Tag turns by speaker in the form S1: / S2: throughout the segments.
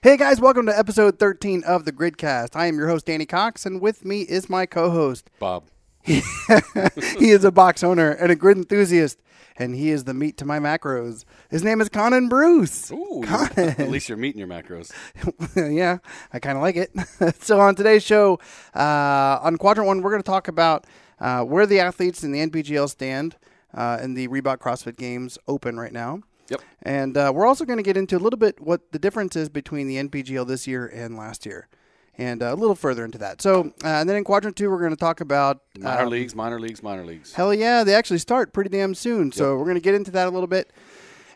S1: Hey guys, welcome to episode 13 of the GridCast. I am your host, Danny Cox, and with me is my co-host,
S2: Bob.
S1: He is a box owner and a grid enthusiast, and he is the meat to my macros. His name is Conan Bruce.
S2: Ooh,
S1: Conan.
S2: at least you're meeting your macros.
S1: Yeah, I kind of like it. So on today's show, on Quadrant 1, we're going to talk about where the athletes in the NPGL stand in the Reebok CrossFit Games Open right now.
S2: Yep.
S1: And we're also going to get into a little bit what the difference is between the NPGL this year and last year, and a little further into that. So, and then in Quadrant 2, we're going to talk about
S2: minor leagues.
S1: Hell yeah, they actually start pretty damn soon. So we're going to get into that a little bit.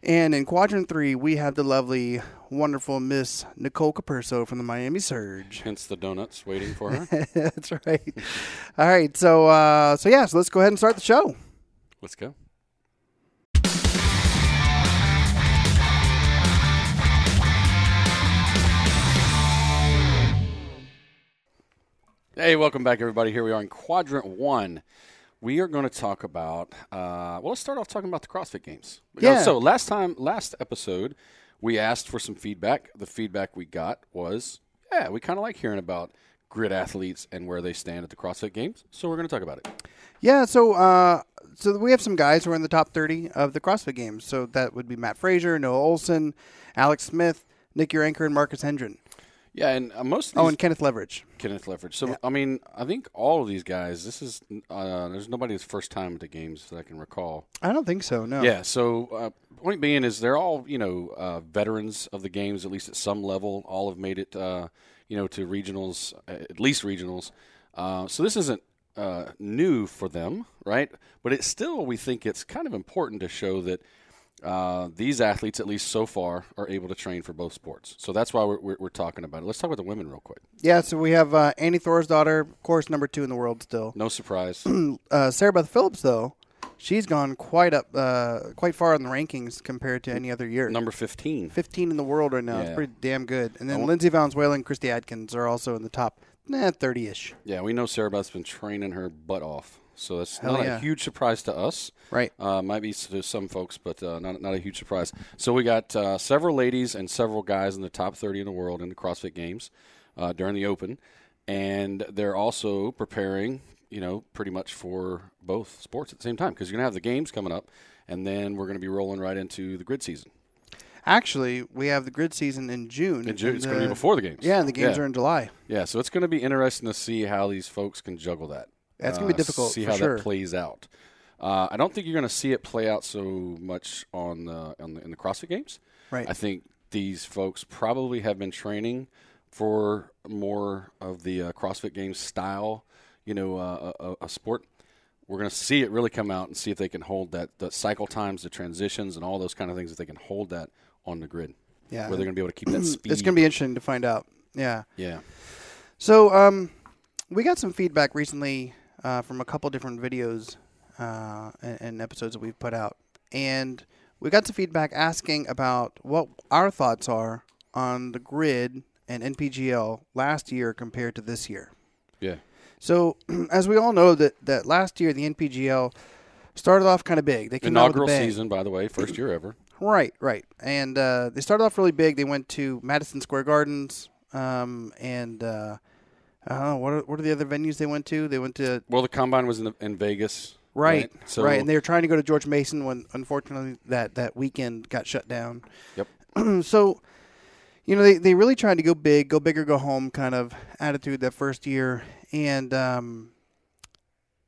S1: And in Quadrant 3, we have the lovely, wonderful Miss Nicole Capurso from the Miami Surge.
S2: Hence the donuts waiting for her.
S1: That's right. All right. So let's go ahead and start the show.
S2: Let's go. Hey, welcome back, everybody. Here we are in Quadrant 1. We are going to talk about, let's start off talking about the CrossFit Games.
S1: Yeah.
S2: So last episode, we asked for some feedback. The feedback we got was, we kind of like hearing about grid athletes and where they stand at the CrossFit Games. So we're going to talk about it.
S1: Yeah, so we have some guys who are in the top 30 of the CrossFit Games. So that would be Matt Frazier, Noah Olson, Alex Smith, Nick Uranker, and Marcus Hendren.
S2: Yeah, and most of these...
S1: Oh, and Kenneth Leverage.
S2: So, yeah. I mean, I think all of these guys, this is... there's nobody's first time at the games that I can recall.
S1: I don't think so, no.
S2: Yeah, so point being is they're all, veterans of the games, at least at some level. All have made it, to regionals, at least regionals. So this isn't new for them, right? But it's still, we think it's kind of important to show that these athletes, at least so far, are able to train for both sports. So that's why we're talking about it. Let's talk about the women real quick.
S1: Yeah, so we have Annie Thorsdottir, of course, number 2 in the world still.
S2: No surprise.
S1: Sarah Beth Phillips, though, she's gone quite far in the rankings compared to any other year.
S2: Number 15.
S1: 15 in the world right now.
S2: Yeah.
S1: It's pretty damn good. And then Lindsay Valenzuela and Christy Adkins are also in the top 30-ish.
S2: Yeah, we know Sarah Beth's been training her butt off. So that's
S1: Hell
S2: not
S1: yeah.
S2: a huge surprise to us.
S1: Right.
S2: Might be to some folks, but not a huge surprise. So we got several ladies and several guys in the top 30 in the world in the CrossFit Games during the Open. And they're also preparing, pretty much for both sports at the same time, because you're going to have the games coming up, and then we're going to be rolling right into the grid season.
S1: Actually, we have the grid season in June.
S2: It's going to be before the games.
S1: Yeah, and the games are in July.
S2: Yeah, so it's going to be interesting to see how these folks can juggle that.
S1: That's going to be difficult,
S2: see
S1: for
S2: how
S1: sure.
S2: that plays out. I don't think you're going to see it play out so much in the CrossFit Games.
S1: Right.
S2: I think these folks probably have been training for more of the CrossFit Games style, a sport. We're going to see it really come out and see if they can hold that, the cycle times, the transitions, and all those kind of things, if they can hold that on the grid.
S1: Yeah.
S2: Where they're going to be able to keep that speed.
S1: It's going to be interesting to find out. Yeah.
S2: Yeah.
S1: So we got some feedback recently from a couple different videos and episodes that we've put out. And we got some feedback asking about what our thoughts are on the grid and NPGL last year compared to this year.
S2: Yeah.
S1: So as we all know that last year the NPGL started off kind of big. They came
S2: Inaugural
S1: out with a bang.
S2: season, by the way, first year ever.
S1: Right. And they started off really big. They went to Madison Square Gardens and what are the other venues they went to? They went to...
S2: Well, the Combine was in Vegas.
S1: Right.
S2: So,
S1: right. And they were trying to go to George Mason when, unfortunately, that weekend got shut down.
S2: Yep.
S1: So, they really tried to go big, go big or go home kind of attitude that first year. And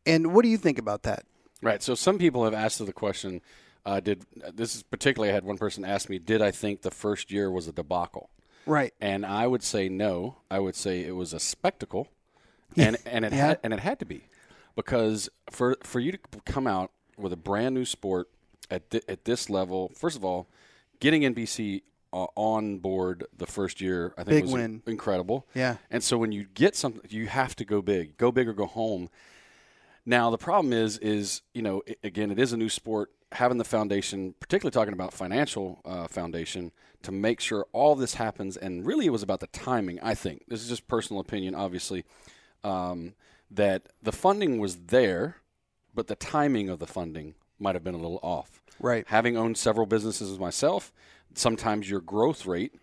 S1: what do you think about that?
S2: Right. So some people have asked the question, I had one person ask me, did I think the first year was a debacle?
S1: Right.
S2: And I would say no. I would say it was a spectacle, and it had to be, because for you to come out with a brand new sport at this level, first of all, getting NBC on board the first year, I think was incredible.
S1: Yeah.
S2: And so when you get something, you have to go big or go home. Now the problem is again, it is a new sport. Having the foundation, particularly talking about financial foundation, to make sure all this happens, and really it was about the timing, I think. This is just personal opinion, obviously, that the funding was there, but the timing of the funding might have been a little off.
S1: Right.
S2: Having owned several businesses myself, sometimes your growth rate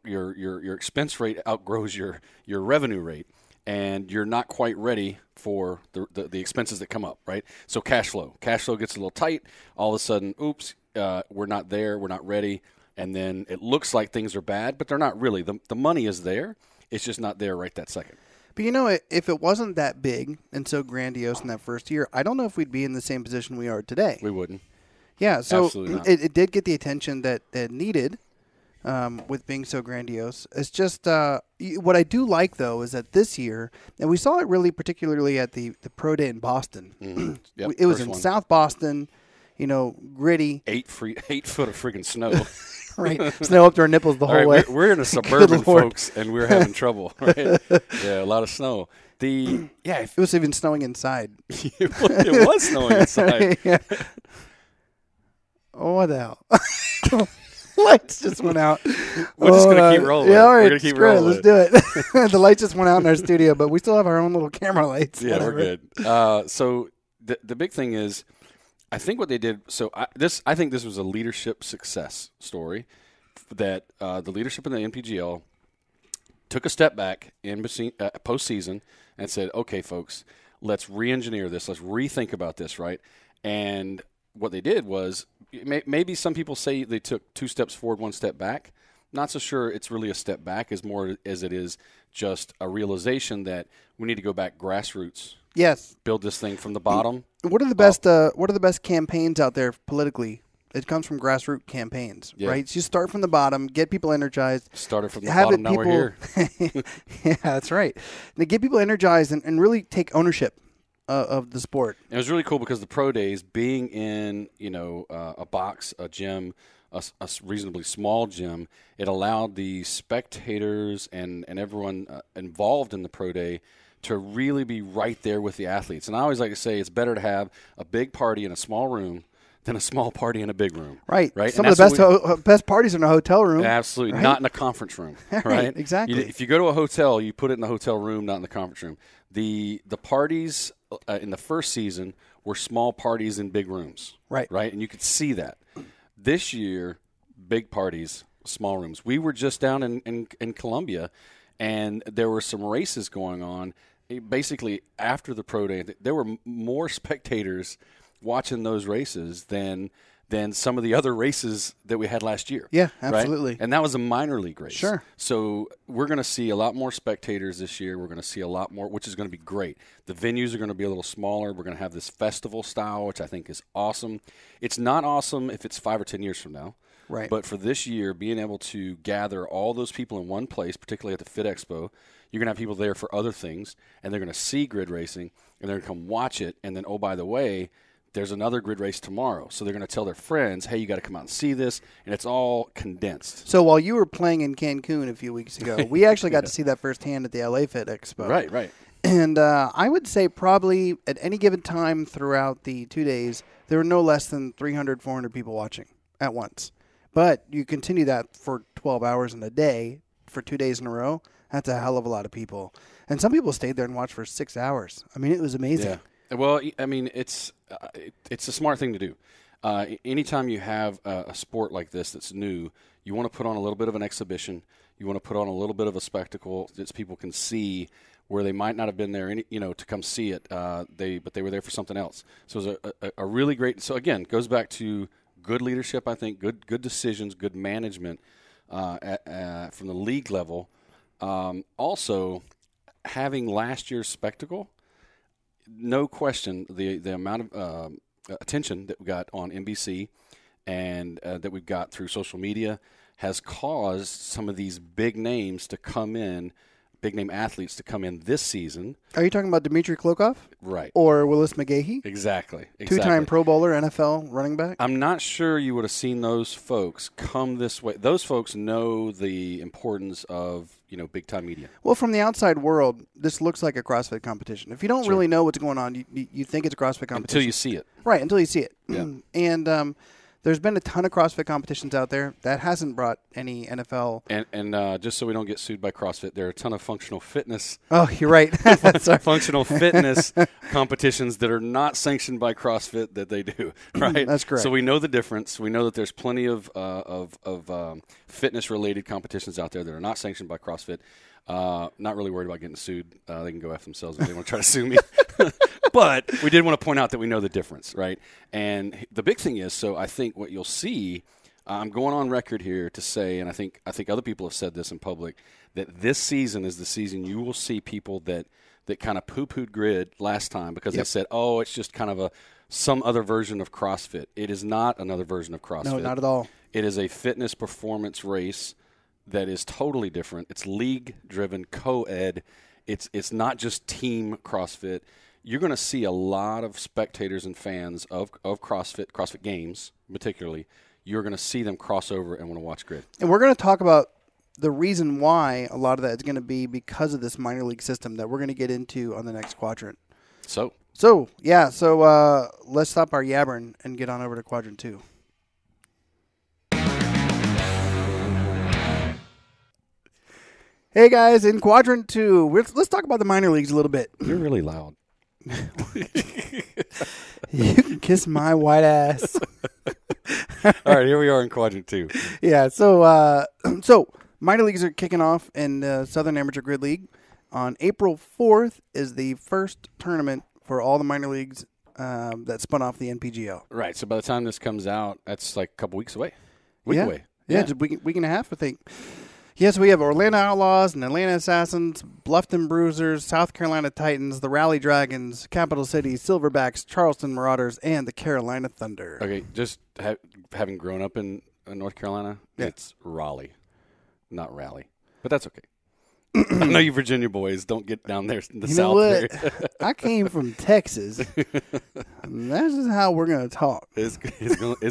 S2: your expense rate outgrows your revenue rate, and you're not quite ready for the expenses that come up, right? So cash flow gets a little tight. All of a sudden, oops, we're not there, we're not ready, and then it looks like things are bad, but they're not really. The money is there, it's just not there right that second.
S1: But you know, if it wasn't that big and so grandiose in that first year, I don't know if we'd be in the same position we are today.
S2: We wouldn't.
S1: Yeah, so
S2: Absolutely not.
S1: It did get the attention that it needed with being so grandiose. It's just what I do like, though, is that this year, and we saw it really particularly at the Pro Day in Boston.
S2: Mm-hmm. Yep,
S1: it was in South Boston, gritty.
S2: 8 foot of freaking snow.
S1: Right, snow up to our nipples the whole way.
S2: We're in a suburban, folks, and we're having trouble. Right? Yeah, a lot of snow. It
S1: was even snowing inside.
S2: It was snowing inside.
S1: Yeah. Oh, what the hell? Lights just went out.
S2: We're just going to keep rolling.
S1: Yeah, all right,
S2: we're going to keep rolling.
S1: Let's do it. The lights just went out in our studio, but we still have our own little camera lights.
S2: Yeah,
S1: whatever.
S2: we're good. So the big thing is, I think what they did. So I think this was a leadership success story that the leadership in the NPGL took a step back in postseason and said, "Okay, folks, let's re-engineer this. Let's rethink about this, right?" And what they did was, maybe some people say they took 2 steps forward, 1 step back. Not so sure it's really a step back as more as it is just a realization that we need to go back grassroots.
S1: Yes.
S2: Build this thing from the bottom.
S1: What are the best campaigns out there politically? It comes from grassroots campaigns, right? So you start from the bottom, get people energized.
S2: Started from the bottom, now we're here.
S1: Yeah, that's right. And get people energized and really take ownership of the sport.
S2: And it was really cool because the pro days, being in a box, a gym, a reasonably small gym, it allowed the spectators and everyone involved in the pro day to really be right there with the athletes. And I always like to say it's better to have a big party in a small room than a small party in a big room.
S1: Right. Some of the best parties are in a hotel room.
S2: Absolutely.
S1: Right?
S2: Not in a conference room. Right?
S1: Exactly.
S2: If you go to a hotel, you put it in the hotel room, not in the conference room. The parties in the first season were small parties in big rooms.
S1: Right.
S2: Right? And you could see that. This year, big parties, small rooms. We were just down in Columbia, and there were some races going on. Basically, after the pro day, there were more spectators watching those races than some of the other races that we had last year.
S1: Yeah, absolutely.
S2: Right? And that was a minor league race.
S1: Sure.
S2: So we're going to see a lot more spectators this year. We're going to see a lot more, which is going to be great. The venues are going to be a little smaller. We're going to have this festival style, which I think is awesome. It's not awesome if it's 5 or 10 years from now.
S1: Right.
S2: But for this year, being able to gather all those people in one place, particularly at the Fit Expo, you're going to have people there for other things, and they're going to see grid racing, and they're going to come watch it. And then, oh, by the way, there's another grid race tomorrow. So they're going to tell their friends, hey, you got to come out and see this. And it's all condensed.
S1: So while you were playing in Cancun a few weeks ago, we actually got to see that firsthand at the LA Fit Expo.
S2: Right, right.
S1: And I would say probably at any given time throughout the 2 days, there were no less than 300, 400 people watching at once. But you continue that for 12 hours in a day for 2 days in a row, that's a hell of a lot of people. And some people stayed there and watched for 6 hours. I mean, it was amazing.
S2: Yeah. Well, I mean, it's a smart thing to do. Anytime you have a sport like this that's new, you want to put on a little bit of an exhibition. You want to put on a little bit of a spectacle that people can see where they might not have been there, to come see it. But they were there for something else. So it was a really great. So again, it goes back to good leadership. I think good decisions, good management from the league level. Also, having last year's spectacle. No question, the amount of attention that we got on NBC and that we've got through social media has caused some of these big names to come in, big name athletes to come in this season.
S1: Are you talking about Dmitry Klokov?
S2: Right.
S1: Or Willis McGahee?
S2: Exactly.
S1: 2-time Pro Bowler, NFL running back?
S2: I'm not sure you would have seen those folks come this way. Those folks know the importance of, big-time media.
S1: Well, from the outside world, this looks like a CrossFit competition. If you don't really know what's going on, you think it's a CrossFit competition.
S2: Until you see it.
S1: Right, until you see it.
S2: Yeah.
S1: And there's been a ton of CrossFit competitions out there. That hasn't brought any NFL.
S2: And just so we don't get sued by CrossFit, there are a ton of functional fitness.
S1: Oh, you're right.
S2: Functional fitness competitions that are not sanctioned by CrossFit that they do, right?
S1: That's correct.
S2: So we know the difference. We know that there's plenty of fitness-related competitions out there that are not sanctioned by CrossFit. Not really worried about getting sued. They can go after themselves if they want to try to sue me. But we did want to point out that we know the difference, right? And the big thing is, so I think what you'll see, I'm going on record here to say, and I think other people have said this in public, that this season is the season you will see people that kind of poo-pooed grid last time because they said, oh, it's just kind of some other version of CrossFit. It is not another version of CrossFit.
S1: No, not at all.
S2: It is a fitness performance race that is totally different. It's league-driven, co-ed. It's not just team CrossFit. You're going to see a lot of spectators and fans of CrossFit games particularly. You're going to see them cross over and want to watch grid.
S1: And we're going to talk about the reason why a lot of that is going to be because of this minor league system that we're going to get into on the next quadrant. So let's stop our yabbering and get on over to quadrant 2. Hey guys, in quadrant 2, let's talk about the minor leagues a little bit.
S2: You're really loud.
S1: You can kiss my white ass.
S2: All right, here we are in quadrant 2.
S1: Yeah, so minor leagues are kicking off in the Southern Amateur Grid League. On April 4th is the first tournament for all the minor leagues that spun off the NPGL.
S2: Right, so by the time this comes out, that's like a couple weeks away. Away.
S1: Yeah, just week and a half, I think. Yes, we have Orlando Outlaws and Atlanta Assassins, Bluffton Bruisers, South Carolina Titans, the Raleigh Dragons, Capital City Silverbacks, Charleston Marauders, and the Carolina Thunder.
S2: Okay, just having grown up in North Carolina, it's Raleigh, not Raleigh. But that's okay. I know you Virginia boys don't get down there in the South.
S1: You know what? I came from Texas. This is how we're going to talk.
S2: It's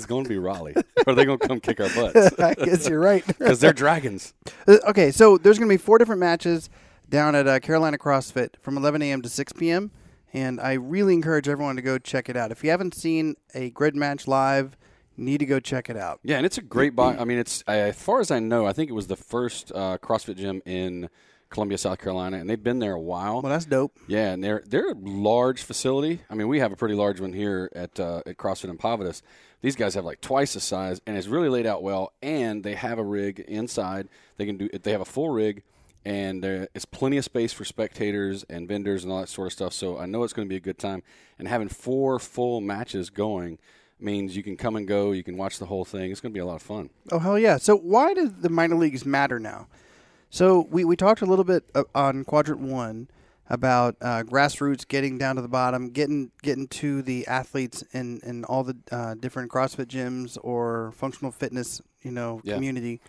S2: going to be Raleigh. Or are they going to come kick our butts?
S1: I guess you're right.
S2: Because they're dragons.
S1: Okay, so there's going to be 4 different matches down at Carolina CrossFit from 11 a.m. to 6 p.m. And I really encourage everyone to go check it out. If you haven't seen a grid match live, you need to go check it out.
S2: Yeah, and it's a great I mean, it's as far as I know, I think it was the first CrossFit gym in Columbia, South Carolina, and they've been there a while.
S1: Well, that's dope.
S2: Yeah, and they're a large facility. I mean, we have a pretty large one here at CrossFit in Providence. These guys have like twice the size, and it's really laid out well. And they have a rig inside. They have a full rig, and there is plenty of space for spectators and vendors and all that sort of stuff. So I know it's going to be a good time. And having 4 full matches going means you can come and go. You can watch the whole thing. It's going to be a lot of fun.
S1: Oh, hell yeah. So why do the minor leagues matter now? So we talked a little bit on quadrant 1 about grassroots, getting down to the bottom, getting to the athletes in all the different CrossFit gyms or functional fitness, community.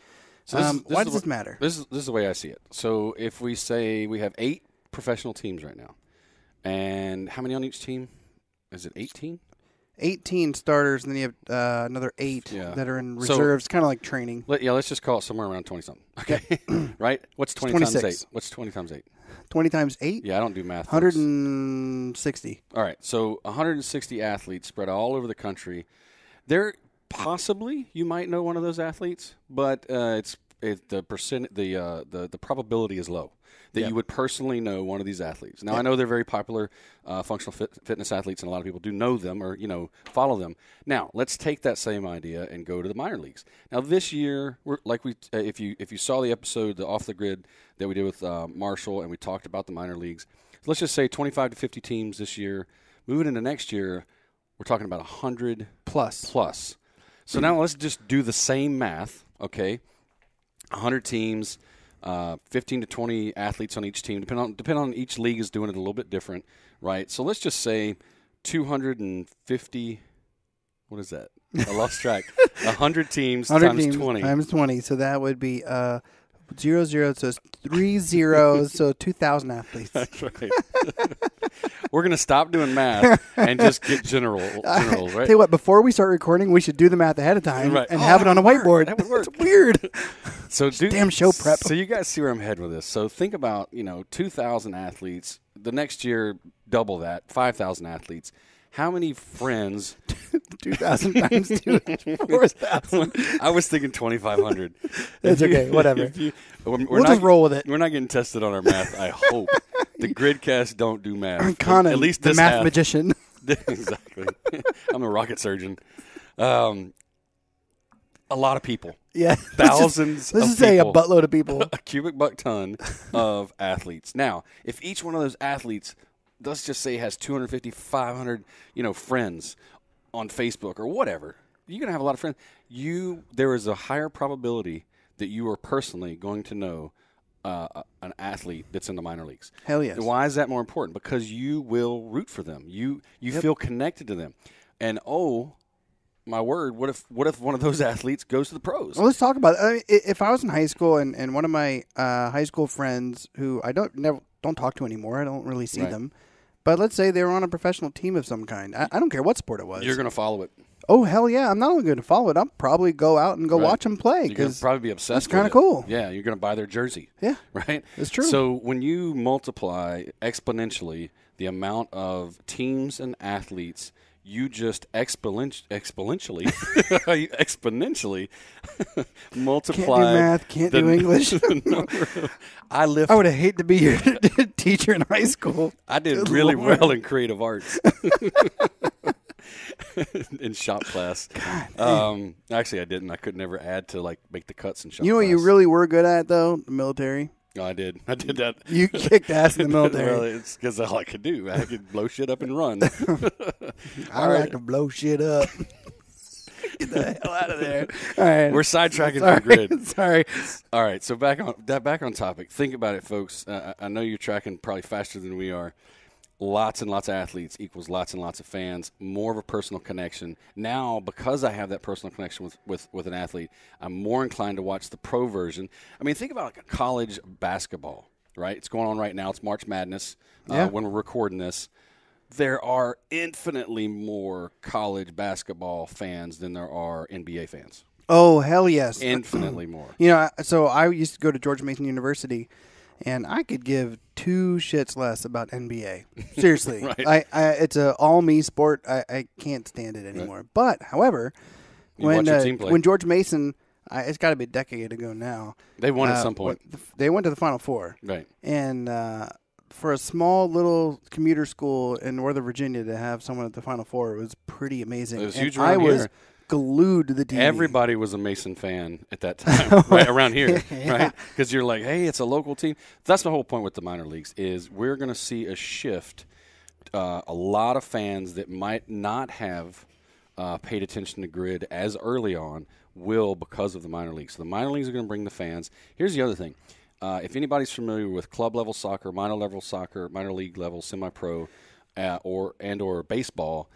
S1: So why does this matter?
S2: This is the way I see it. So if we say we have 8 professional teams right now, and how many on each team? Is it 18?
S1: 18 starters, and then you have another 8 that are in reserves, kind of like training.
S2: Let's just call it somewhere around 20-something. Okay, right? What's 20 times 8? What's 20 times 8?
S1: 20 times 8?
S2: Yeah, I don't do math.
S1: 160.
S2: All right, so 160 athletes spread all over the country. There possibly you might know one of those athletes, but the probability is low that you would personally know one of these athletes. Now, I know they're very popular functional fitness athletes, and a lot of people do know them or, follow them. Now, let's take that same idea and go to the minor leagues. Now, this year, if you saw the episode, the Off the Grid that we did with Marshall, and we talked about the minor leagues, let's just say 25 to 50 teams this year. Moving into next year, we're talking about 100 plus. So now let's just do the same math, okay? 100 teams, 15 to 20 athletes on each team. Depending on each league is doing it a little bit different, right? So let's just say 250. What is that? I lost track. 100 teams
S1: 100
S2: times
S1: teams
S2: 20.
S1: Times 20. So that would be 0, 0. So it's 3 zeros. So 2,000 athletes.
S2: That's right. We're going to stop doing math and just get generals, right?
S1: Tell you what, before we start recording, we should do the math ahead of time and have it on a whiteboard.
S2: That would work.
S1: It's weird.
S2: So
S1: damn show prep.
S2: So you guys see where I'm heading with this. So think about, 2,000 athletes. The next year, double that, 5,000 athletes. How many friends?
S1: 2,000 times 2 is 4,000.
S2: I was thinking 2,500.
S1: It's okay. Whatever. We'll just roll with it.
S2: We're not getting tested on our math. I hope the GridCast don't do math.
S1: Conan,
S2: at least
S1: the
S2: this
S1: math
S2: half.
S1: magician.
S2: Exactly. I'm a rocket surgeon. A lot of people.
S1: Yeah.
S2: Thousands
S1: let's
S2: of
S1: just say a
S2: people.
S1: buttload of people.
S2: A cubic buck ton of athletes. Now, if each one of those athletes, let's just say, has 250, 500, friends on Facebook or whatever, you're going to have a lot of friends. There is a higher probability that you are personally going to know an athlete that's in the minor leagues.
S1: Hell yes.
S2: Why is that more important? Because you will root for them. You feel connected to them. And my word, what if one of those athletes goes to the pros?
S1: Well, let's talk about it. I mean, if I was in high school and one of my high school friends who I don't talk to anymore, I don't really see them, but let's say they were on a professional team of some kind. I don't care what sport it was.
S2: You're going to follow it.
S1: Oh, hell yeah. I'm not only going to follow it. I'll probably go out and go watch them play.
S2: You're going to probably be obsessed
S1: that's
S2: with
S1: kind
S2: it.
S1: of cool.
S2: Yeah, you're going to buy their jersey.
S1: Yeah.
S2: Right?
S1: That's true.
S2: So when you multiply exponentially the amount of teams and athletes, you just exponentially multiply.
S1: Can't do math, can't do English.
S2: I
S1: would have hated to be your teacher in high school.
S2: I did really well in creative arts. In shop class. Actually, I didn't. I could never add to make the cuts in shop class.
S1: You know what you really were good at, though? The military.
S2: Oh, I did that.
S1: You kicked ass in the military.
S2: Well, it's because all I could do. I could blow shit up and run.
S1: I like to blow shit up. Get the hell out of there. All right.
S2: We're sidetracking from grid.
S1: Sorry.
S2: All right. So back on topic. Think about it, folks. I know you're tracking probably faster than we are. Lots and lots of athletes equals lots and lots of fans, more of a personal connection. Now, because I have that personal connection with an athlete, I'm more inclined to watch the pro version. I mean, think about college basketball, right? It's going on right now. It's March Madness when we're recording this. There are infinitely more college basketball fans than there are NBA fans.
S1: Oh, hell yes.
S2: Infinitely more.
S1: So I used to go to George Mason University, and I could give two shits less about NBA. Seriously.
S2: Right.
S1: It's a all-me sport. I can't stand it anymore. Right. But, however, when George Mason, it's got to be a decade ago now.
S2: They won at some point.
S1: They went to the Final Four.
S2: Right.
S1: And for a small little commuter school in Northern Virginia to have someone at the Final Four, it was pretty amazing.
S2: It was huge
S1: around here.
S2: I was
S1: glued to the TV.
S2: Everybody was a Mason fan at that time, right around here, right? Because you're like, hey, it's a local team. That's the whole point with the minor leagues is we're going to see a shift. A lot of fans that might not have paid attention to grid as early on will because of the minor leagues. So the minor leagues are going to bring the fans. Here's the other thing. If anybody's familiar with club level soccer, minor league level, semi-pro, or baseball,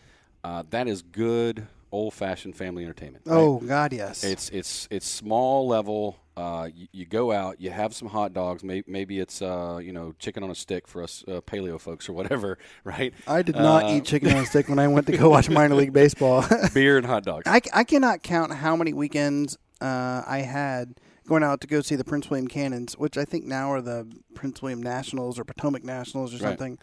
S2: that is good old-fashioned family entertainment. Right?
S1: Oh God, yes.
S2: It's small level. You go out, you have some hot dogs. Maybe it's chicken on a stick for us paleo folks or whatever, right?
S1: I did not eat chicken on a stick when I went to go watch minor league baseball.
S2: Beer and hot dogs.
S1: I cannot count how many weekends I had going out to go see the Prince William Cannons, which I think now are the Prince William Nationals or Potomac Nationals or something.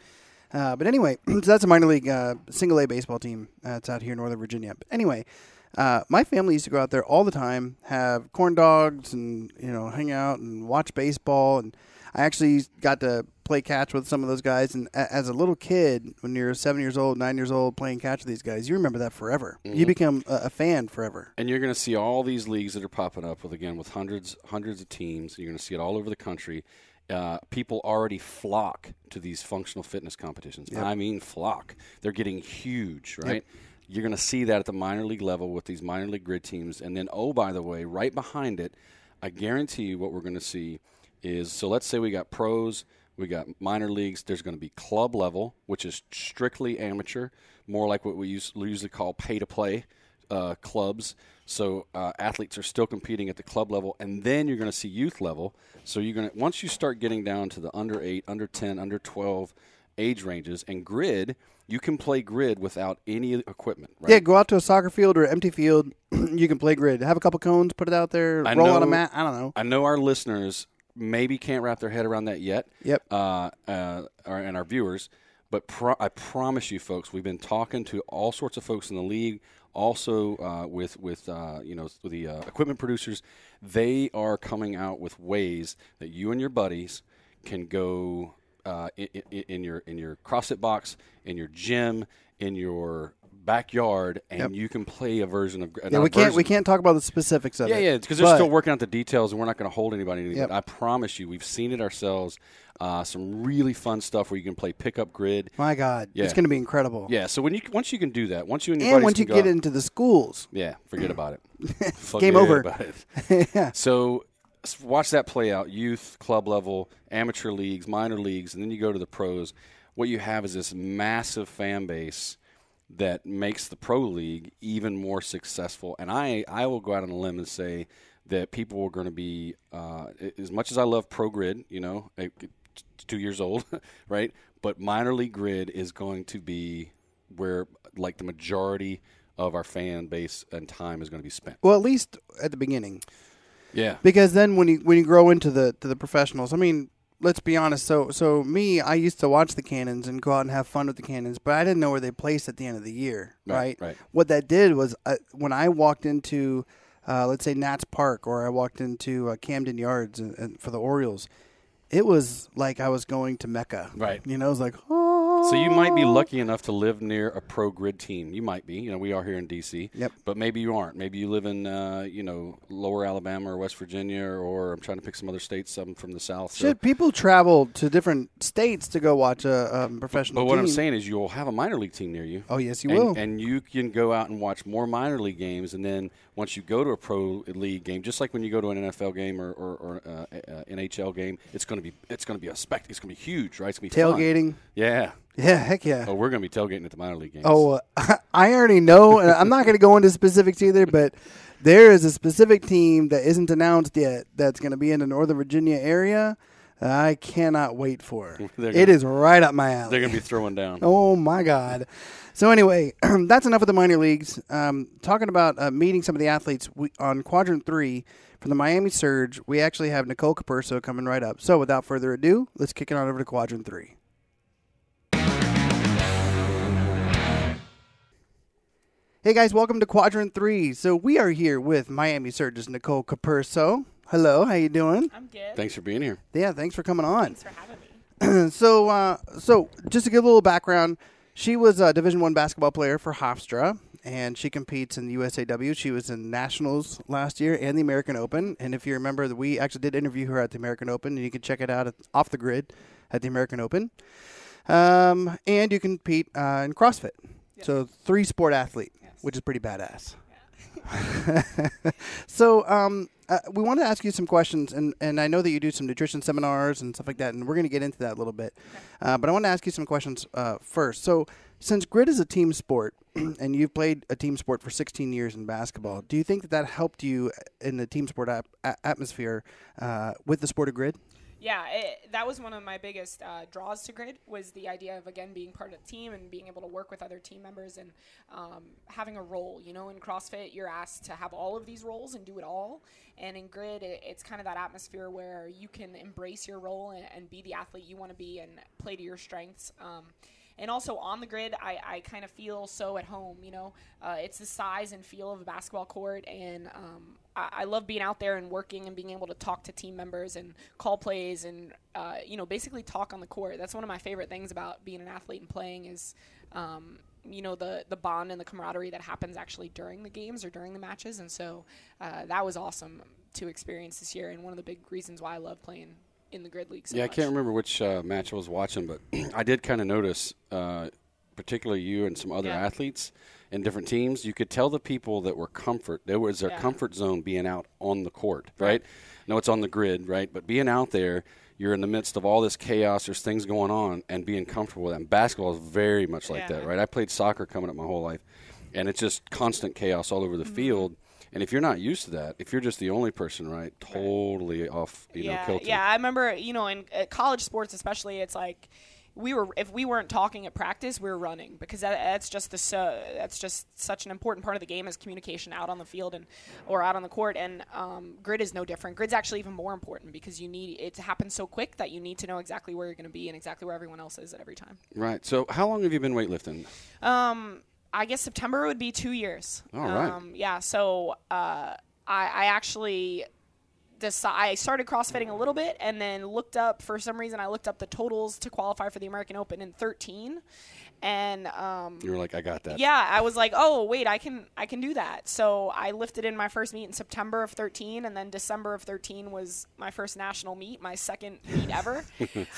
S1: But anyway, so that's a minor league single-A baseball team. It's out here in Northern Virginia. But anyway, my family used to go out there all the time, have corn dogs and, hang out and watch baseball. And I actually got to play catch with some of those guys. And as a little kid, when you're 7 years old, 9 years old, playing catch with these guys, you remember that forever. Mm-hmm. You become a fan forever.
S2: And you're going to see all these leagues that are popping up with hundreds of teams. You're going to see it all over the country. People already flock to these functional fitness competitions. Yep. I mean flock. They're getting huge, right? Yep. You're going to see that at the minor league level with these minor league grid teams. And then, by the way, right behind it, I guarantee you what we're going to see is, so let's say we got pros, we got minor leagues. There's going to be club level, which is strictly amateur, more like what we usually call pay-to-play clubs. So athletes are still competing at the club level, and then you're going to see youth level. So you're going to once you start getting down to the under 8, under 10, under 12 age ranges, and grid, you can play grid without any equipment. Right?
S1: Yeah, go out to a soccer field or empty field. You can play grid. Have a couple cones, put it out there, roll on a mat. I don't know.
S2: I know our listeners maybe can't wrap their head around that yet.
S1: Yep.
S2: And our viewers. But I promise you, folks, we've been talking to all sorts of folks in the league, also with the equipment producers. They are coming out with ways that you and your buddies can go in your CrossFit box, in your gym, in your backyard, and you can play a version of.
S1: Yeah, we can't talk about the specifics of it.
S2: Yeah, because they're still working out the details, and we're not going to hold anybody. But I promise you, we've seen it ourselves. Some really fun stuff where you can play pickup grid.
S1: My God, it's going to be incredible.
S2: Yeah, so once you can do that, once you and your buddies
S1: once you get into the schools,
S2: forget about it.
S1: Game over.
S2: About it.
S1: Yeah.
S2: So watch that play out: youth, club level, amateur leagues, minor leagues, and then you go to the pros. What you have is this massive fan base that makes the pro league even more successful. And I will go out on a limb and say that people are going to be, as much as I love pro grid, 2 years old, right? But minor league grid is going to be where like the majority of our fan base and time is going to be spent.
S1: Well, at least at the beginning.
S2: Yeah.
S1: Because then when you grow into the professionals, I mean, let's be honest. So me, I used to watch the Cannons and go out and have fun with the Cannons, but I didn't know where they placed at the end of the year, right? What that did was when I walked into, let's say, Nats Park, or I walked into Camden Yards and for the Orioles, it was like I was going to Mecca. Right. It was like, oh.
S2: So you might be lucky enough to live near a pro grid team. You might be. We are here in D.C.
S1: Yep.
S2: But maybe you aren't. Maybe you live in, lower Alabama or West Virginia, or I'm trying to pick some other states, some from the South.
S1: Shit, people travel to different states to go watch a professional team.
S2: But what I'm saying is you'll have a minor league team near you.
S1: Oh, yes, you will.
S2: And you can go out and watch more minor league games, and then once you go to a pro league game, just like when you go to an NFL game or NHL game, it's going to be a spectacle. It's going to be huge, right? It's going to be
S1: tailgating.
S2: Fun. Yeah.
S1: Yeah, heck yeah.
S2: Oh, we're going to be tailgating at the minor league games.
S1: Oh, I already know, and I'm not going to go into specifics either, but there is a specific team that isn't announced yet that's going to be in the Northern Virginia area that I cannot wait for. It is right up my alley.
S2: They're going to be throwing down.
S1: Oh, my God. So anyway, that's enough of the minor leagues. Talking about meeting some of the athletes on Quadrant 3 from the Miami Surge, we actually have Nicole Capurso coming right up. So without further ado, let's kick it on over to Quadrant 3. Hey guys, welcome to Quadrant 3. So we are here with Miami Surge's Nicole Capurso. Hello, how you doing?
S3: I'm good.
S2: Thanks for being here.
S1: Yeah, thanks for coming on.
S3: Thanks for having me.
S1: So just to give a little background, she was a Division I basketball player for Hofstra, and she competes in the USAW. She was in Nationals last year and the American Open. And if you remember, we actually did interview her at the American Open, and you can check it out off the grid at the American Open. And you compete in CrossFit. Yes. So 3-sport athlete. Which is pretty badass. Yeah. So we want to ask you some questions, and I know that you do some nutrition seminars and stuff like that, and we're going to get into that a little bit. Okay. But I want to ask you some questions first. So since grid is a team sport, and you've played a team sport for 16 years in basketball, do you think that helped you in the team sport atmosphere with the sport of grid?
S3: Yeah, that was one of my biggest draws to grid, was the idea of, again, being part of the team and being able to work with other team members and having a role. In CrossFit, you're asked to have all of these roles and do it all. And in grid, it's kind of that atmosphere where you can embrace your role and be the athlete you want to be and play to your strengths. And also on the grid, I kind of feel so at home, It's the size and feel of a basketball court, and I love being out there and working and being able to talk to team members and call plays and, basically talk on the court. That's one of my favorite things about being an athlete and playing is, the bond and the camaraderie that happens actually during the games or during the matches. And so that was awesome to experience this year, and one of the big reasons why I love playing in the grid league so much.
S2: I can't remember which match I was watching, but I did kind of notice, particularly you and some other athletes in different teams, you could tell the people that were there was their comfort zone being out on the court, right? No, it's on the grid, right? But being out there, you're in the midst of all this chaos, there's things going on, and being comfortable with that. And basketball is very much like that, right? I played soccer coming up my whole life, and it's just constant chaos all over the field. And if you're not used to that, if you're just the only person, right, totally off, kilter.
S3: Yeah, I remember, in college sports especially, it's like if we weren't talking at practice, we were running, because that's just such an important part of the game, is communication out on the field or out on the court. And grid is no different. Grid's actually even more important, because you need it to happen so quick that you need to know exactly where you're going to be and exactly where everyone else is at every time.
S2: Right. So how long have you been weightlifting?
S3: I guess September would be 2 years.
S2: All right.
S3: Yeah. So I actually I started CrossFitting a little bit, and then for some reason I looked up the totals to qualify for the American Open in 13. And
S2: you were like, I got that.
S3: Yeah, I was like, oh wait, I can do that. So I lifted in my first meet in September of 13, and then December of 13 was my first national meet, my second meet ever.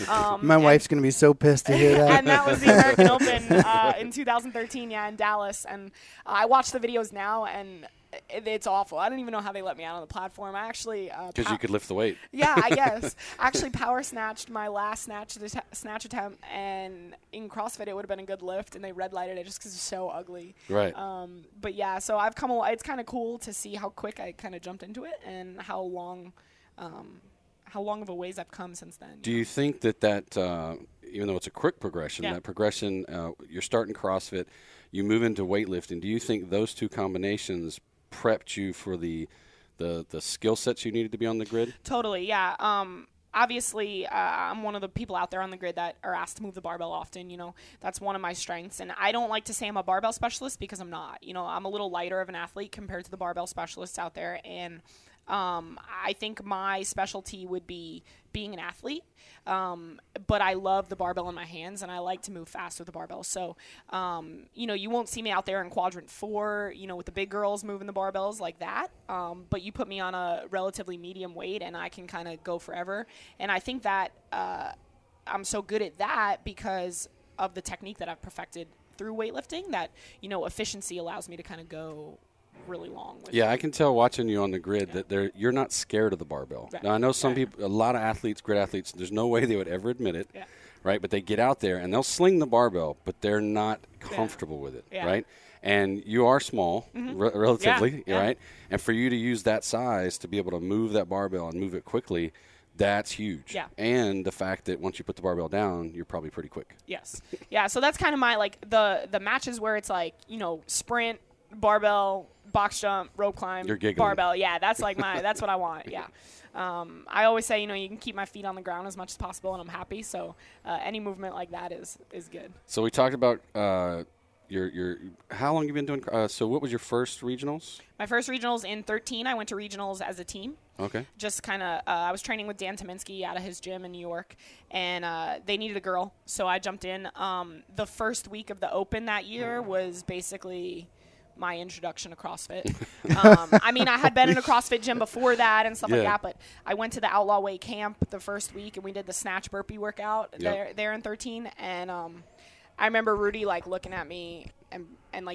S1: My wife's gonna be so pissed to hear that.
S3: And that was the American Open in 2013, in Dallas. And I watch the videos now, and it's awful. I don't even know how they let me out on the platform. I actually
S2: because you could lift the weight.
S3: Yeah, I guess. I actually power snatched my last snatch attempt, and in CrossFit it would have been a good lift, and they red lighted it just because it's so ugly.
S2: Right.
S3: But yeah, so I've come. It's kind of cool to see how quick I kind of jumped into it, and how long of a ways I've come since then.
S2: Do you think that even though it's a quick progression, that progression, you're starting CrossFit, you move into weightlifting, do you think those two combinations prepped you for the skill sets you needed to be on the grid?
S3: Totally, yeah. Obviously, I'm one of the people out there on the grid that are asked to move the barbell often. That's one of my strengths. And I don't like to say I'm a barbell specialist, because I'm not. I'm a little lighter of an athlete compared to the barbell specialists out there. And I think my specialty would be being an athlete, but I love the barbell in my hands, and I like to move fast with the barbell. So, you won't see me out there in Quadrant 4, with the big girls moving the barbells like that, but you put me on a relatively medium weight, and I can kind of go forever. And I think that I'm so good at that because of the technique that I've perfected through weightlifting, that, efficiency allows me to kind of go really long with
S2: I can tell watching you on the grid that you're not scared of the barbell.
S3: Right.
S2: Now, I know some people, a lot of athletes, grid athletes, there's no way they would ever admit it, right? But they get out there and they'll sling the barbell, but they're not comfortable with it, right? And you are small, relatively, right? And for you to use that size to be able to move that barbell and move it quickly, that's huge.
S3: Yeah.
S2: And the fact that once you put the barbell down, you're probably pretty quick.
S3: Yes. Yeah, so that's kind of my, the matches where it's like, sprint, barbell, box jump, rope climb, barbell. Yeah, that's that's what I want. Yeah. I always say, you can keep my feet on the ground as much as possible, and I'm happy. So any movement like that is good.
S2: So we talked about your how long you been doing? So what was your first regionals?
S3: My first regionals in 13. I went to regionals as a team.
S2: Okay.
S3: Just kind of, I was training with Dan Tominski out of his gym in New York, and they needed a girl, so I jumped in. The first week of the Open that year was basically my introduction to CrossFit. I had been in a CrossFit gym before that and stuff like that, but I went to the Outlaw Way camp the first week, and we did the snatch burpee workout there in 13, and I remember Rudy looking at me, and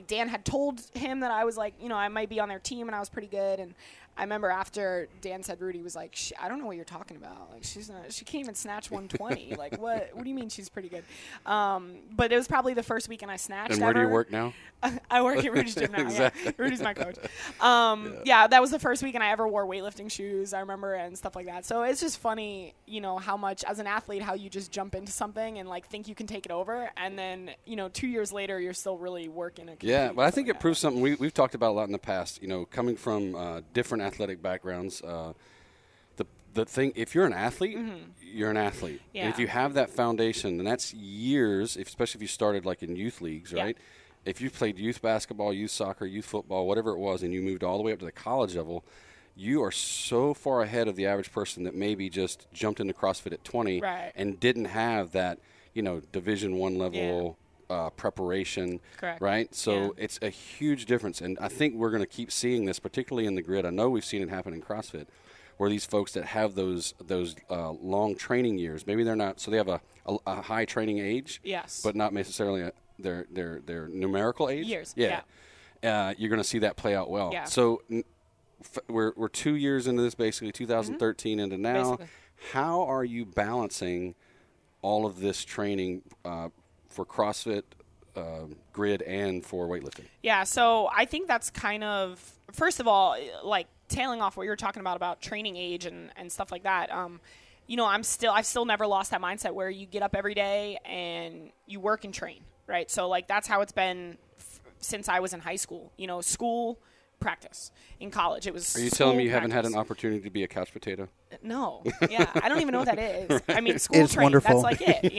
S3: Dan had told him that I was I might be on their team, and I was pretty good. And I remember after Dan said Rudy was like, I don't know what you're talking about. She can't even snatch 120. What do you mean she's pretty good? But it was probably the first weekend I snatched.
S2: And where do you work now?
S3: I work at Rudy's gym now.
S2: Exactly.
S3: Yeah. Rudy's my coach. That was the first weekend I ever wore weightlifting shoes, I remember, and stuff like that. So it's just funny, how much, as an athlete, how you just jump into something and think you can take it over. And then, 2 years later, you're still really working.
S2: Yeah, but I think it proves something we've talked about a lot in the past, coming from different athletic backgrounds. The thing, if you're an athlete, you're an athlete.
S3: Yeah.
S2: And if you have that foundation, and that's years, especially if you started in youth leagues, right? If you played youth basketball, youth soccer, youth football, whatever it was, and you moved all the way up to the college level, you are so far ahead of the average person that maybe just jumped into CrossFit at 20 and didn't have that, Division I level preparation, right? So it's a huge difference, and I think we're going to keep seeing this, particularly in the grid. I know we've seen it happen in CrossFit, where these folks that have those long training years, maybe they're not, so they have a high training age, but not necessarily their numerical age.
S3: Years,
S2: you're going to see that play out well.
S3: Yeah.
S2: So we're 2 years into this, basically 2013 into now.
S3: Basically.
S2: How are you balancing all of this training for CrossFit, grid, and for weightlifting?
S3: Yeah, so I think that's kind of, first of all, tailing off what you're talking about training age and stuff like that. I've still never lost that mindset where you get up every day and you work and train, right? So like that's how it's been since I was in high school. School, practice. In college, it was.
S2: Are you telling me you haven't had an opportunity to be a couch potato?
S3: No. Yeah, I don't even know what that is. I mean, school
S1: it's
S3: training.
S1: Wonderful.
S3: That's like it.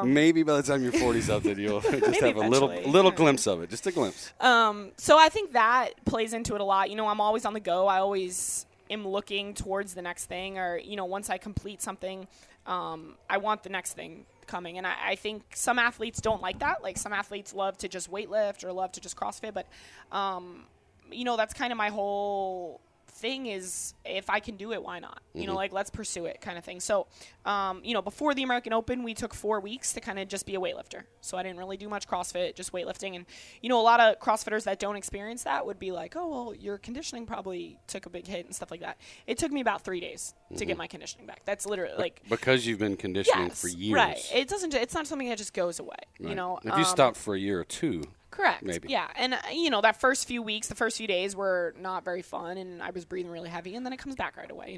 S2: Maybe by the time you're 40-something, you'll just have a little glimpse of it, just a glimpse.
S3: So I think that plays into it a lot. I'm always on the go. I always am looking towards the next thing, or once I complete something, I want the next thing coming. And I think some athletes don't like that. Like some athletes love to just weightlift or love to just CrossFit, but that's kind of my whole thing is if I can do it, why not? Like let's pursue it kind of thing. So, before the American Open, we took 4 weeks to kind of just be a weightlifter. So I didn't really do much CrossFit, just weightlifting. And, a lot of CrossFitters that don't experience that would be like, oh, well, your conditioning probably took a big hit and stuff like that. It took me about 3 days to get my conditioning back. That's literally like.
S2: Because you've been conditioning for years.
S3: Right. It's not something that just goes away,
S2: right. If you stop for a year or two.
S3: Correct.
S2: Maybe.
S3: Yeah. And, that first few weeks, the first few days were not very fun, and I was breathing really heavy, and then it comes back right away,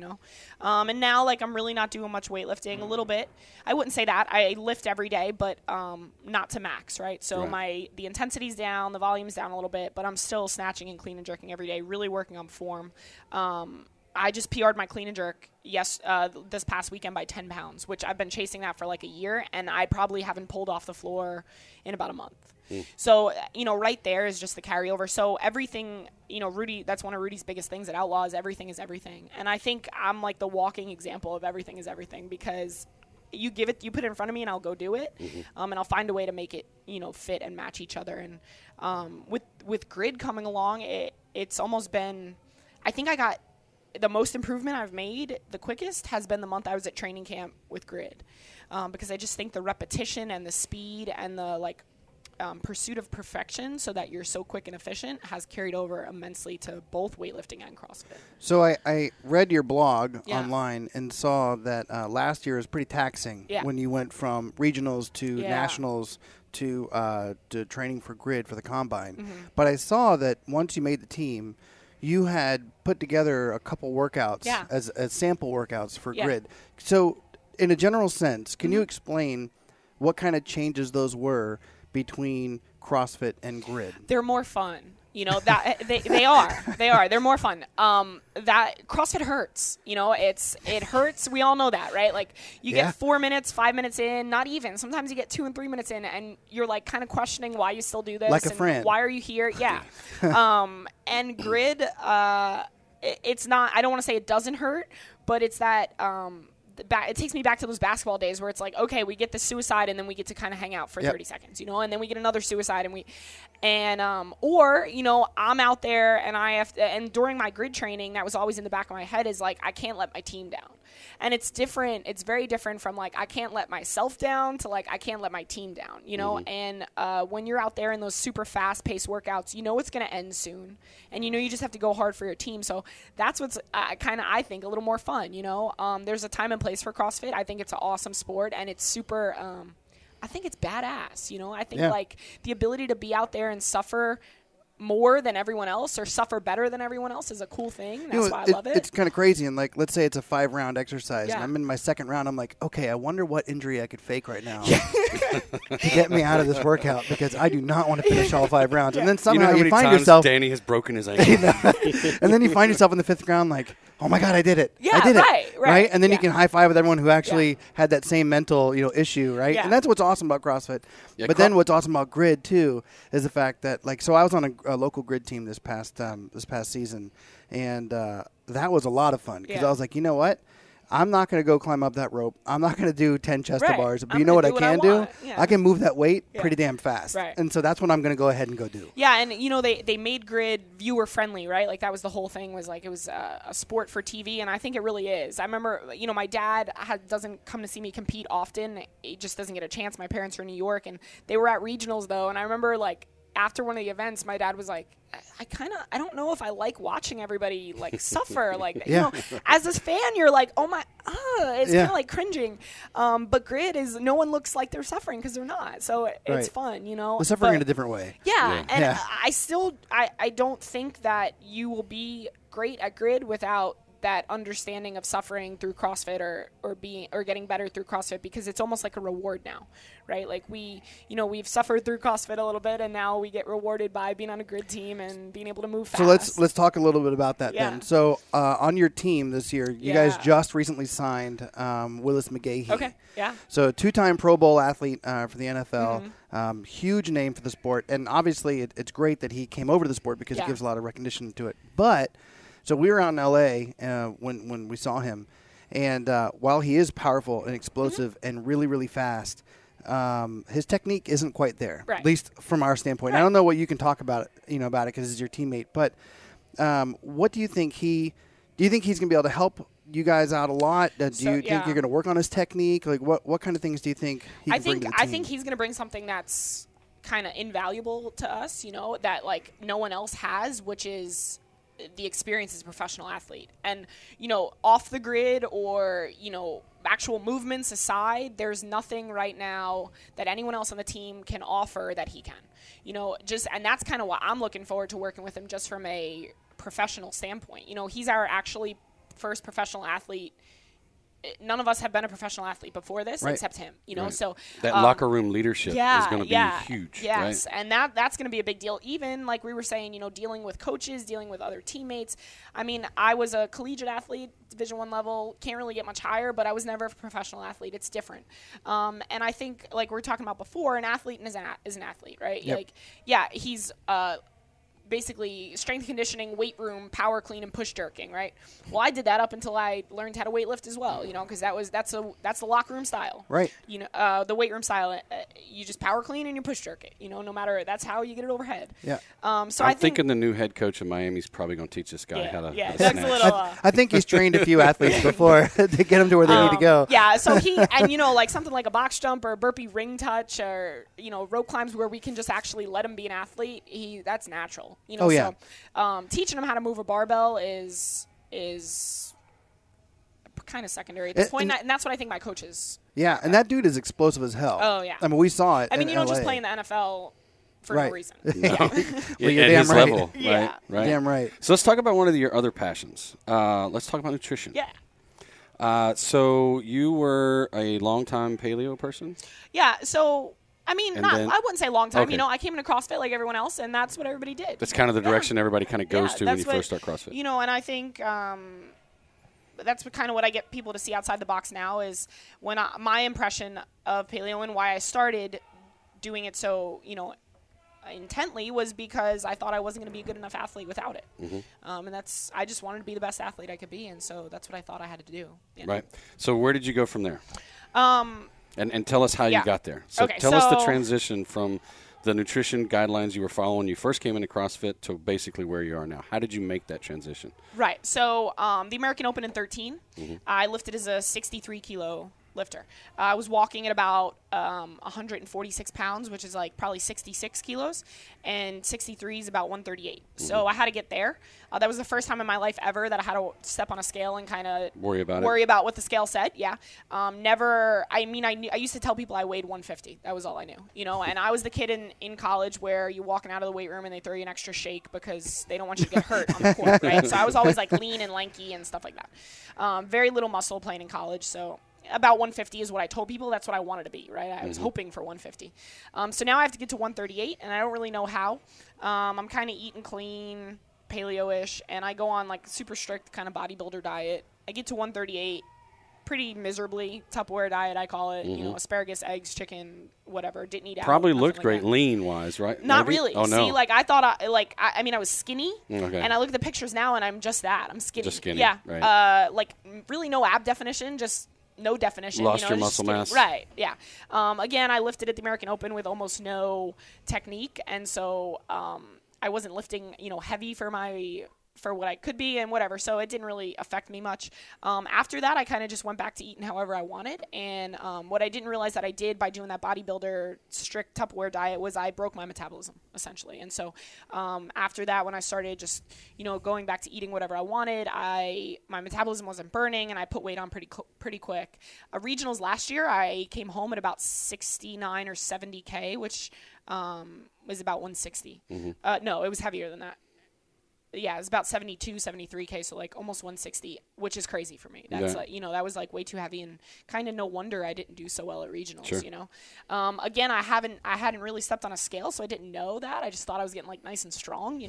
S3: And now, like, I'm really not doing much weightlifting, a little bit. I wouldn't say that. I lift every day, but not to max, right? So the intensity's down, the volume's down a little bit, but I'm still snatching and clean and jerking every day, really working on form. I just PR'd my clean and jerk this past weekend by 10 pounds, which I've been chasing that for like a year, and I probably haven't pulled off the floor in about a month. So, right there is just the carryover. So everything, Rudy, that's one of Rudy's biggest things at Outlaw is everything is everything. And I think I'm like the walking example of everything is everything because you put it in front of me and I'll go do it. And I'll find a way to make it, fit and match each other. And with Grid coming along, it's almost been, I think I got the most improvement I've made, the quickest, has been the month I was at training camp with Grid. Because I just think the repetition and the speed and the pursuit of perfection so that you're so quick and efficient has carried over immensely to both weightlifting and CrossFit.
S1: So I read your blog online and saw that last year was pretty taxing when you went from regionals to nationals to training for Grid for the combine. But I saw that once you made the team, you had put together a couple workouts as sample workouts for Grid. So in a general sense, can you explain what kind of changes those were between CrossFit and Grid?
S3: They're more fun. That they are. They're more fun. That CrossFit hurts. It hurts. We all know that, right? Like you get 4 minutes, 5 minutes in, not even. Sometimes you get 2 and 3 minutes in, and you're like kind of questioning why you still do this.
S1: Like a friend.
S3: Why are you here? Yeah. And Grid, it's not. I don't want to say it doesn't hurt, but it's that. It takes me back to those basketball days where it's like, okay, we get the suicide and then we get to kind of hang out for 30 seconds, and then we get another suicide or I'm out there and and during my Grid training, that was always in the back of my head is like, I can't let my team down. And it's different. It's very different from like, I can't let myself down to like, I can't let my team down, and when you're out there in those super fast paced workouts, it's going to end soon. And, you just have to go hard for your team. So that's what's I think a little more fun, there's a time and place for CrossFit. I think it's an awesome sport and it's super, I think it's badass, I think like the ability to be out there and suffer more than everyone else or suffer better than everyone else is a cool thing. That's why I love it.
S1: It's kind of crazy. And like, let's say it's a 5-round exercise and I'm in my second round. I'm like, okay, I wonder what injury I could fake right now to get me out of this workout because I do not want to finish all 5 rounds. And then somehow you find yourself.
S2: Danny has broken his ankle.
S1: And then you find yourself in the 5th round like, oh my God, I did it.
S3: Yeah,
S1: I did
S3: it. Right.
S1: And then you can high five with everyone who actually had that same mental, issue, right?
S3: Yeah.
S1: And that's what's awesome about CrossFit. Yeah, but then what's awesome about Grid too is the fact that so I was on a local Grid team this past season, and that was a lot of fun because I was like, you know what? I'm not going to go climb up that rope. I'm not going to do 10 chest to bars. But you know what I can do? Yeah. I can move that weight pretty damn fast.
S3: Right.
S1: And so that's what I'm going to go ahead and go do.
S3: Yeah, and they made Grid viewer friendly, right? Like that was the whole thing was like it was a sport for TV, and I think it really is. I remember, my dad doesn't come to see me compete often. He just doesn't get a chance. My parents are in New York, and they were at regionals though, and I remember like after one of the events, my dad was like, I don't know if I like watching everybody like suffer. Like, as this fan, you're like, oh my, it's kind of like cringing. But Grid is no one looks like they're suffering because they're not. So it's fun,
S1: They're suffering in a different way.
S3: Yeah. And I don't think that you will be great at Grid without that understanding of suffering through CrossFit or getting better through CrossFit, because it's almost like a reward now, right? Like we've suffered through CrossFit a little bit, and now we get rewarded by being on a grid team and being able to move fast.
S1: So let's talk a little bit about that then. So on your team this year, you guys just recently signed Willis McGahee.
S3: Okay. Yeah.
S1: So a 2-time Pro Bowl athlete for the NFL, huge name for the sport, and obviously it's great that he came over to the sport because it gives a lot of recognition to it. But so we were out in LA when we saw him, and while he is powerful and explosive and really, really fast, his technique isn't quite there, at least from our standpoint. I don't know what you can talk about it because he's your teammate, but what do you think he's going to be able to help you guys out a lot? Do you think you're going to work on his technique? Like what kind of things do you think he can bring to the team?
S3: I think he's going to bring something that's kind of invaluable to us, that like no one else has, which is the experience as a professional athlete. And, off the grid or, actual movements aside, there's nothing right now that anyone else on the team can offer that he can, and that's kind of what I'm looking forward to working with him just from a professional standpoint. He's our actually first professional athlete. None of us have been a professional athlete before this except him, so
S2: that locker room leadership is going to be huge.
S3: Yes.
S2: Right?
S3: And that's going to be a big deal. Even like we were saying, dealing with coaches, dealing with other teammates. I mean, I was a collegiate athlete, Division I level, can't really get much higher, but I was never a professional athlete. It's different. And I think like we were talking about before, an athlete is an athlete, right?
S1: Yep.
S3: Like, he's basically strength conditioning, weight room, power clean, and push jerking, right? Well, I did that up until I learned how to weight lift as well, because that's the locker room style,
S1: right?
S3: The weight room style, you just power clean and you push jerk it, no matter, that's how you get it overhead.
S1: Yeah.
S3: So
S2: I'm thinking the new head coach of Miami is probably going to teach this guy how to.
S3: Yeah, that's a little.
S1: I think he's trained a few athletes before to get them to where they need to go.
S3: Yeah. So like something like a box jump or a burpee ring touch or rope climbs where we can just actually let him be an athlete. That's natural. So teaching him how to move a barbell is kind of secondary at this point, and that's what I think my coaches.
S1: Yeah, and that dude is explosive as hell.
S3: Oh yeah.
S1: I mean, we saw it.
S3: I mean, you don't
S1: LA.
S3: just play in the NFL for no reason.
S2: No.
S1: Well, you're
S2: at
S1: damn
S2: his
S1: right.
S2: level,
S3: Yeah.
S2: right?
S1: Damn right.
S2: So let's talk about one of your other passions. Let's talk about nutrition.
S3: Yeah.
S2: So you were a longtime paleo person?
S3: Yeah. So. I mean, I wouldn't say long time.
S2: Okay.
S3: I came into CrossFit like everyone else, and that's what everybody did.
S2: That's kind of the direction everybody kind of goes to when you first start CrossFit.
S3: And I think that's kind of what I get people to see outside the box now is when my impression of paleo and why I started doing it so, intently was because I thought I wasn't going to be a good enough athlete without it. Mm-hmm. And I just wanted to be the best athlete I could be, and so that's what I thought I had to do.
S2: Right. So where did you go from there? And tell us how you got there. So tell us the transition from the nutrition guidelines you were following when you first came into CrossFit to basically where you are now. How did you make that transition?
S3: Right. So the American Open in 2013, I lifted as a 63-kilo lifter. I was walking at about 146 pounds, which is like probably 66 kilos, and 63 is about 138. So I had to get there. That was the first time in my life ever that I had to step on a scale and kind of worry about what the scale said. Yeah. I used to tell people I weighed 150. That was all I knew, and I was the kid in college where you're walking out of the weight room and they throw you an extra shake because they don't want you to get hurt on the court, right? So I was always like lean and lanky and stuff like that. Very little muscle playing in college. So about 150 is what I told people. That's what I wanted to be, right? I was hoping for 150. So now I have to get to 138, and I don't really know how. I'm kind of eating clean, paleo-ish, and I go on like super strict kind of bodybuilder diet. I get to 138 pretty miserably. Tupperware diet, I call it. Asparagus, eggs, chicken, whatever. Didn't eat out.
S2: Probably looked great lean-wise, right?
S3: Not
S2: Maybe?
S3: really.
S2: Oh, no.
S3: See, like I thought I was skinny,
S2: okay.
S3: and I look at the pictures now, and I'm just that. I'm skinny.
S2: Just skinny.
S3: Yeah.
S2: Right.
S3: Like really no ab definition, just no definition.
S2: Lost your muscle mass.
S3: Right, yeah. Again, I lifted at the American Open with almost no technique, and so I wasn't lifting, heavy for what I could be and whatever, so it didn't really affect me much. After that, I kind of just went back to eating however I wanted, and what I didn't realize that I did by doing that bodybuilder strict Tupperware diet was I broke my metabolism, essentially. And so after that, when I started just, going back to eating whatever I wanted, my metabolism wasn't burning, and I put weight on pretty quick. Regionals last year, I came home at about 69 or 70K, which was about 160. No, it was heavier than that. yeah, it was about 72, 73K, so like almost 160, which is crazy for me. That's like, that was like way too heavy, and kind of no wonder I didn't do so well at regionals, Again, I hadn't really stepped on a scale, so I didn't know that. I just thought I was getting like nice and strong,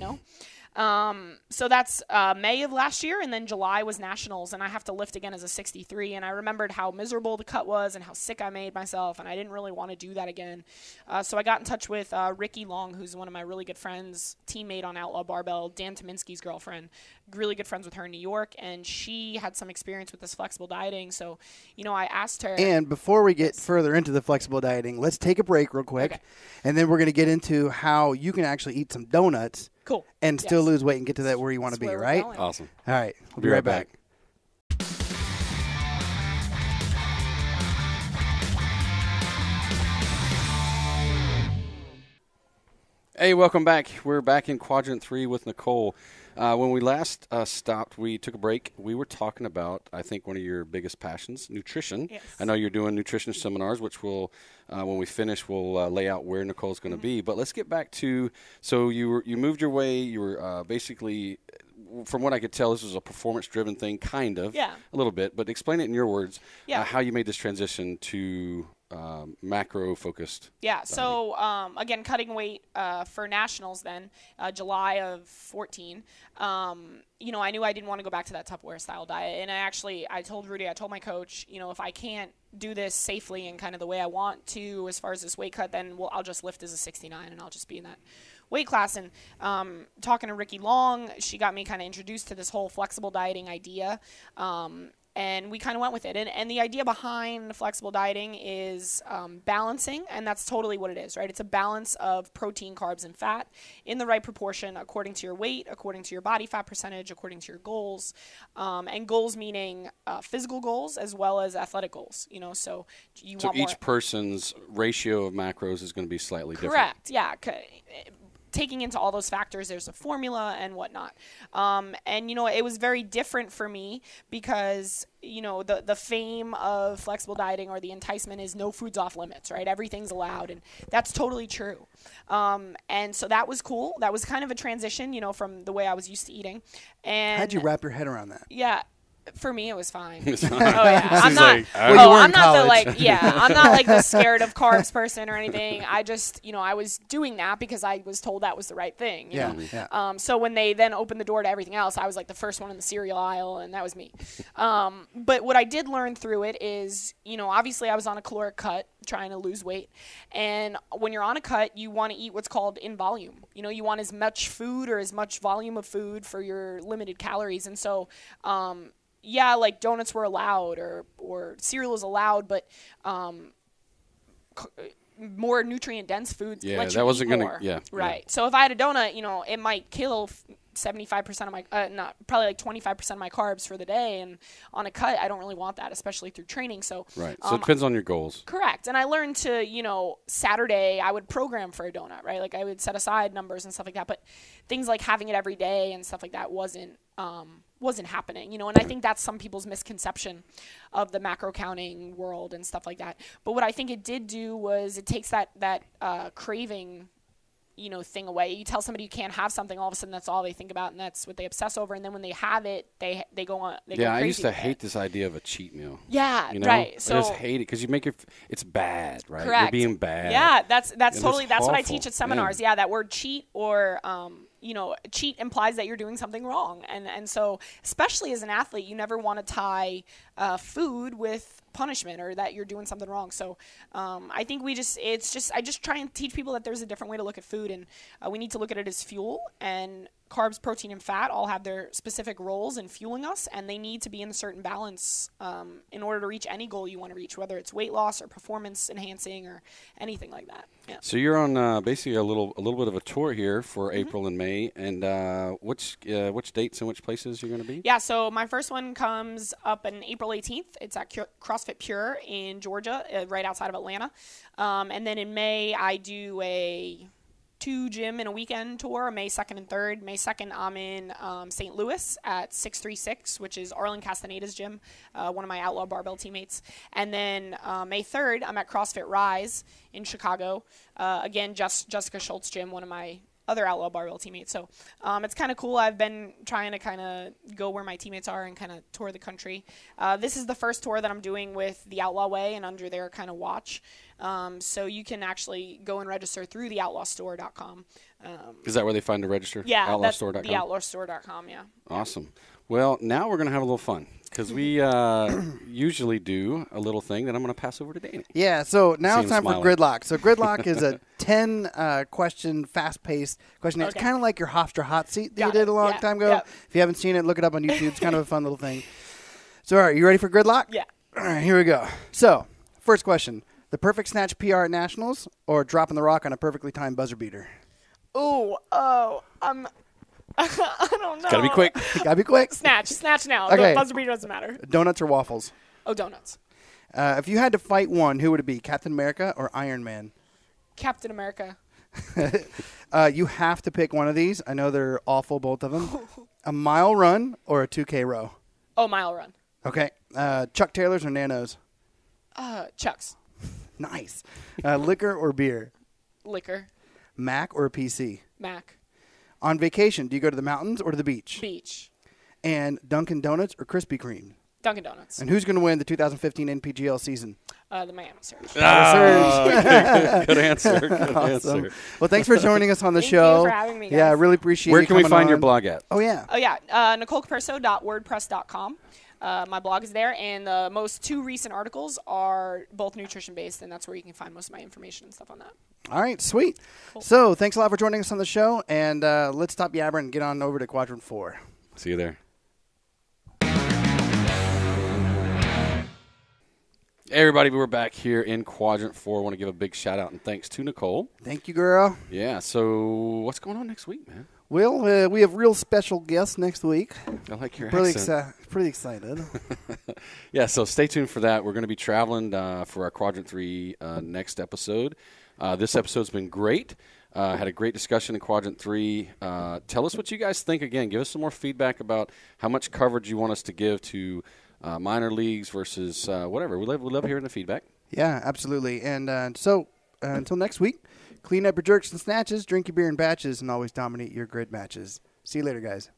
S3: So that's May of last year, and then July was nationals, and I have to lift again as a 63, and I remembered how miserable the cut was and how sick I made myself, and I didn't really want to do that again. So I got in touch with Ricky Long, who's one of my really good friends, teammate on Outlaw Barbell, Dan Tominski's girlfriend, really good friends with her in New York, and she had some experience with this flexible dieting, so, I asked her.
S1: And before we get further into the flexible dieting, let's take a break real quick, and then we're going to get into how you can actually eat some donuts.
S3: Cool.
S1: And still lose weight and get to that where you want to be, right?
S2: Awesome.
S1: All right. We'll be right back.
S2: Hey, welcome back. We're back in Quadrant 3 with Nicole. When we last stopped, we took a break. We were talking about, I think, one of your biggest passions, nutrition.
S3: Yes.
S2: I know you're doing nutrition seminars, which we'll, when we finish, we'll lay out where Nicole's going to be. But let's get back to, so you moved your way. You were basically, from what I could tell, this was a performance-driven thing, kind of, a little bit. But explain it in your words, how you made this transition to macro-focused.
S3: Yeah, so again, cutting weight for nationals then, July of 14. I knew I didn't want to go back to that Tupperware style diet. And I told Rudy, I told my coach, if I can't do this safely and kind of the way I want to as far as this weight cut, then I'll just lift as a 69 and I'll just be in that weight class. And talking to Ricky Long, she got me kind of introduced to this whole flexible dieting idea. And we kind of went with it. And the idea behind flexible dieting is balancing, and that's totally what it is, right? It's a balance of protein, carbs, and fat in the right proportion according to your weight, according to your body fat percentage, according to your goals. And goals meaning physical goals as well as athletic goals, So
S2: each person's ratio of macros is going to be slightly different.
S3: Correct, yeah. Taking into all those factors, there's a formula and whatnot. It was very different for me because, the fame of flexible dieting or the enticement is no food's off limits, right? Everything's allowed, and that's totally true. And so that was cool. That was kind of a transition, from the way I was used to eating. And
S1: how'd you wrap your head around that?
S3: Yeah. For me, it was fine.
S2: It's fine.
S3: Oh yeah, I'm not. I'm not like the scared of carbs person or anything. I just, I was doing that because I was told that was the right thing. You know? So when they then opened the door to everything else, I was like the first one in the cereal aisle, and that was me. But what I did learn through it is, obviously I was on a caloric cut trying to lose weight, and when you're on a cut, you want to eat what's called in volume. You want as much food or as much volume of food for your limited calories, and so. Like donuts were allowed or cereal is allowed, but more nutrient-dense foods let you eat more. Right. So if I had a donut, it might kill 75% of my, probably like 25% of my carbs for the day. And on a cut, I don't really want that, especially through training. So,
S2: right. So it depends on your goals.
S3: Correct. And I learned to, Saturday, I would program for a donut, right? Like I would set aside numbers and stuff like that. But things like having it every day and stuff like that wasn't happening, and I think that's some people's misconception of the macro counting world and stuff like that. But what I think it did do was it takes that craving, thing away. You tell somebody you can't have something, all of a sudden that's all they think about, and that's what they obsess over. And then when they have it, they go on. They go crazy.
S2: I used to hate this idea of a cheat meal.
S3: Yeah, right. So
S2: I just hate it because you make it's bad, right?
S3: Correct.
S2: You're being bad.
S3: Yeah, that's totally that's what I teach at seminars. Yeah, that word cheat or cheat implies that you're doing something wrong. And so especially as an athlete, you never want to tie food with punishment or that you're doing something wrong. So I think I just try and teach people that there's a different way to look at food, and we need to look at it as fuel, and carbs, protein, and fat all have their specific roles in fueling us, and they need to be in a certain balance in order to reach any goal you want to reach, whether it's weight loss or performance enhancing or anything like that. Yeah.
S2: So you're on basically a little bit of a tour here for April and May, and which dates and which places you're going to be?
S3: Yeah, so my first one comes up on April 18th. It's at CrossFit Pure in Georgia, right outside of Atlanta. And then in May, I do a 2-gym in a weekend tour, May 2nd and 3rd. May 2nd, I'm in St. Louis at 636, which is Arlen Castaneda's gym, one of my Outlaw Barbell teammates. And then May 3rd, I'm at CrossFit Rise in Chicago. Again, Jessica Schultz gym, one of my other Outlaw Barbell teammates. So it's kind of cool. I've been trying to kind of go where my teammates are and kind of tour the country. This is the first tour that I'm doing with the Outlaw Way and under their kind of watch. So you can actually go and register through the outlawstore.com.
S2: Is that where they find to register?
S3: Yeah,
S2: outlawstore.com?
S3: that's the outlawstore.com, yeah.
S2: Awesome. Well, now we're going to have a little fun because we usually do a little thing that I'm going to pass over to Danny.
S1: Yeah, so now it's time
S2: smiling.
S1: for Gridlock. So Gridlock is a 10-question, fast-paced questionnaire.
S3: Okay.
S1: It's kind of like your Hofstra hot seat that
S3: Got
S1: you did
S3: it.
S1: a long
S3: Yeah.
S1: time ago.
S3: Yep.
S1: If you haven't seen it, look it up on YouTube. It's kind of a fun little thing. So, all right, you ready for Gridlock?
S3: Yeah.
S1: All right, here we go. So, first question. The perfect snatch PR at Nationals or dropping the rock on a perfectly timed buzzer beater?
S3: I don't know.
S2: Got to be quick.
S1: You gotta be quick.
S3: Snatch now.
S1: Okay.
S3: The buzzer beater doesn't matter.
S1: Donuts or waffles?
S3: Oh, donuts.
S1: If you had to fight one, who would it be? Captain America or Iron Man?
S3: Captain America.
S1: You have to pick one of these. I know they're awful, both of them. A mile run or a 2K row?
S3: Oh, mile run.
S1: Okay. Chuck Taylors or Nanos?
S3: Chucks.
S1: Nice. Liquor or beer?
S3: Liquor.
S1: Mac or a PC?
S3: Mac.
S1: On vacation, do you go to the mountains or to the beach?
S3: Beach.
S1: And Dunkin' Donuts or Krispy Kreme?
S3: Dunkin' Donuts.
S1: And who's going to win the 2015 NPGL season?
S3: The Miami Surge.
S2: Good answer. Good
S1: Awesome.
S2: answer.
S1: Well, thanks for joining us on the
S3: Thank
S1: show.
S3: you for having me, guys.
S1: Yeah, I really appreciate
S2: Where
S1: you
S2: can we
S1: coming
S2: find your
S1: on.
S2: blog at?
S1: Oh, yeah.
S3: Oh, yeah. NicoleCapurso.wordpress.com. My blog is there, and the most 2 recent articles are both nutrition-based, and that's where you can find most of my information and stuff on that.
S1: All right, sweet.
S3: Cool.
S1: So thanks a lot for joining us on the show, and let's stop yabbering and get on over to Quadrant 4.
S2: See you there. Hey everybody, we're back here in Quadrant 4. I want to give a big shout out and thanks to Nicole.
S1: Thank you, girl.
S2: Yeah, so what's going on next week, man?
S1: Well, we have real special guests next week.
S2: I like your
S1: Pretty
S2: accent.
S1: pretty excited.
S2: Yeah, so stay tuned for that. We're going to be traveling for our Quadrant 3 next episode. This episode's been great. Had a great discussion in Quadrant 3. Tell us what you guys think. Again, give us some more feedback about how much coverage you want us to give to minor leagues versus whatever. We love hearing the feedback.
S1: Yeah, absolutely. And so until next week, clean up your jerks and snatches, drink your beer in batches, and always dominate your grid matches. See you later, guys.